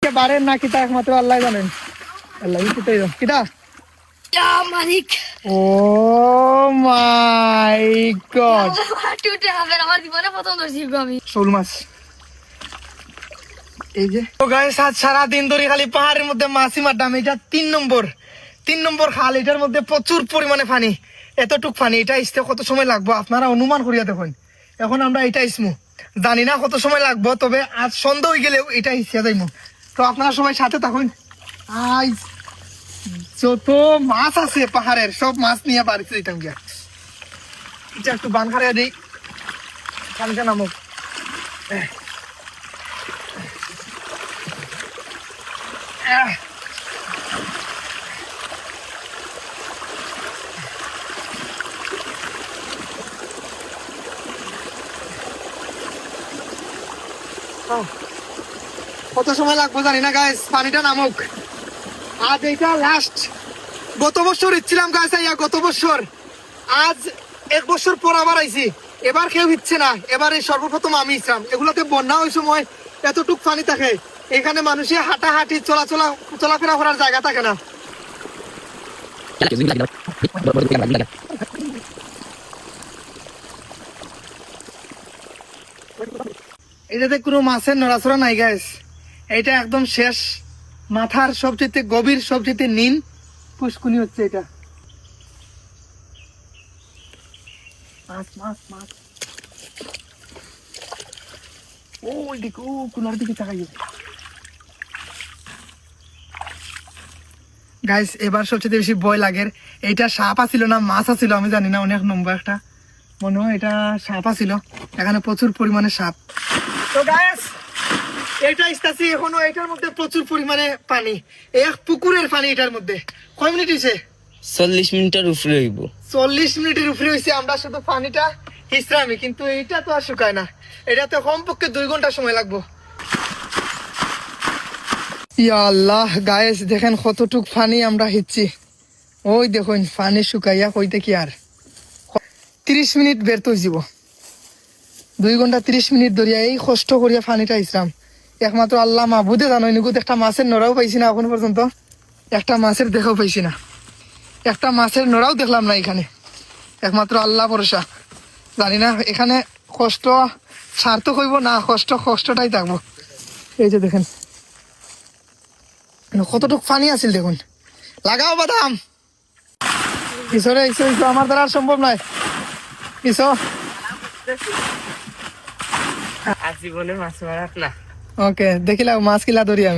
থেকে বাড়েন না কিতা একমাত্র আল্লাহ জানেন। আল্লাহ কিতা মালিক ও মাই গড আমার জীবনে প্রথম ধরছি আমি শোল মাছ। এই যে তো গাইস আজ সারাদিন ধরে খালি পাহাড়ের মধ্যে মাছই মারলাম। এটা 3 নম্বর খাল, এটার মধ্যে প্রচুর পরিমাণে পানি, এতটুক পানি। এটা আসতে কত সময় লাগবো আপনারা অনুমান করিয়া দেখুন। এখন আমরা এটা ইসমু, জানি না কত সময় লাগবো, তবে আজ সন্ধ্যা হয়ে গেলেও এটা ইসিয়া যাইমু। তো আপনারা সবাই সাথে থাকুন। আজ যত মাছ আছে পাহাড়ের সব মাছ নিয়ে বাড়িতে দিতাম গিয়া। এটা একটু বান খারিয়া দিই, পানিটা নামুক। কত সময় লাগবো জানি না গাইস, পানিটা নামুক। আজ এইটা লাস্ট। গত বছর ইচ্ছিলাম গাছ আইয়া, গত বছর। আজ 1 বছর পর আবার আইছি। এবার কেউ ইচ্ছে না, এবার এই সর্বপ্রথম আমি ইসলাম। এগুলোতে বন্যা ওই সময় এতটুক পানি থাকে, এখানে মানুষের হাঁটাহাঁটি চলাফেরা করার জায়গা থাকে না। এটাতে কোনো মাছের নড়াচড়া নাই গাইস। এটা একদম শেষ, মাথার সবচেয়ে গভীর, সবচেয়ে নীল পুষ্কুনি হচ্ছে এটা। মাছ মাছ মাছ, ওই দিকে, ও কোনার দিকে তাকাই গাইস। এবার সবচেয়ে বেশি ভয় লাগে, এইটা সাপ আছিল না মাছ আছিল আমি জানি না, অনেক নম্বর একটা মনে হয় এটা সাপ আছিল। এখানে প্রচুর পরিমাণে সাপ। তো গাইস এটা ইস্তাছি এখনো, এটার মধ্যে প্রচুর পরিমাণে পানি, এক পুকুরের পানি এটার মধ্যে। কয় মিনিট হয়েছে? 40 মিনিটের উপরে হইব। 40 মিনিটের উপরে হয়েছে। আমরা শুধু পানিটা হিসরামি, কিন্তু এইটা তো আর শুকায় না। এটাতে কমপক্ষে 2 ঘন্টা সময় লাগবো। ইয়া আল্লাহ গায়েস, দেখেন কতটুক পানি আমরা হিচ্ছি। ওই দেখুন পানি শুকাইয়া কইতে কি আর 30 মিনিট বের তো যাব। 2 ঘন্টা 30 মিনিট ধরিয়া এই কষ্ট করিয়া পানিটা হিসরাম। একমাত্র আল্লাহ মাহবুদে জানো, নিগুত একটা মাছের নড়াও পাইছি না এখন পর্যন্ত, একটা মাছের দেখাও পাইছি না, একটা মাছের নড়াও দেখলাম না এখানে। একমাত্র আল্লাহ ভরসা। জানি না এখানে কষ্ট সার্থক হইব না, কষ্টটাই থাকবো। এই যে দেখেন কতটুক পানি আছিল দেখুন। লাগাও বাদাম। ঈশ্বরে আমার দ্বারা আর সম্ভব নয়। জীবনে মাছ মারাত না। ওকে দেখিলাম মাছ কিলা ধরি আমি।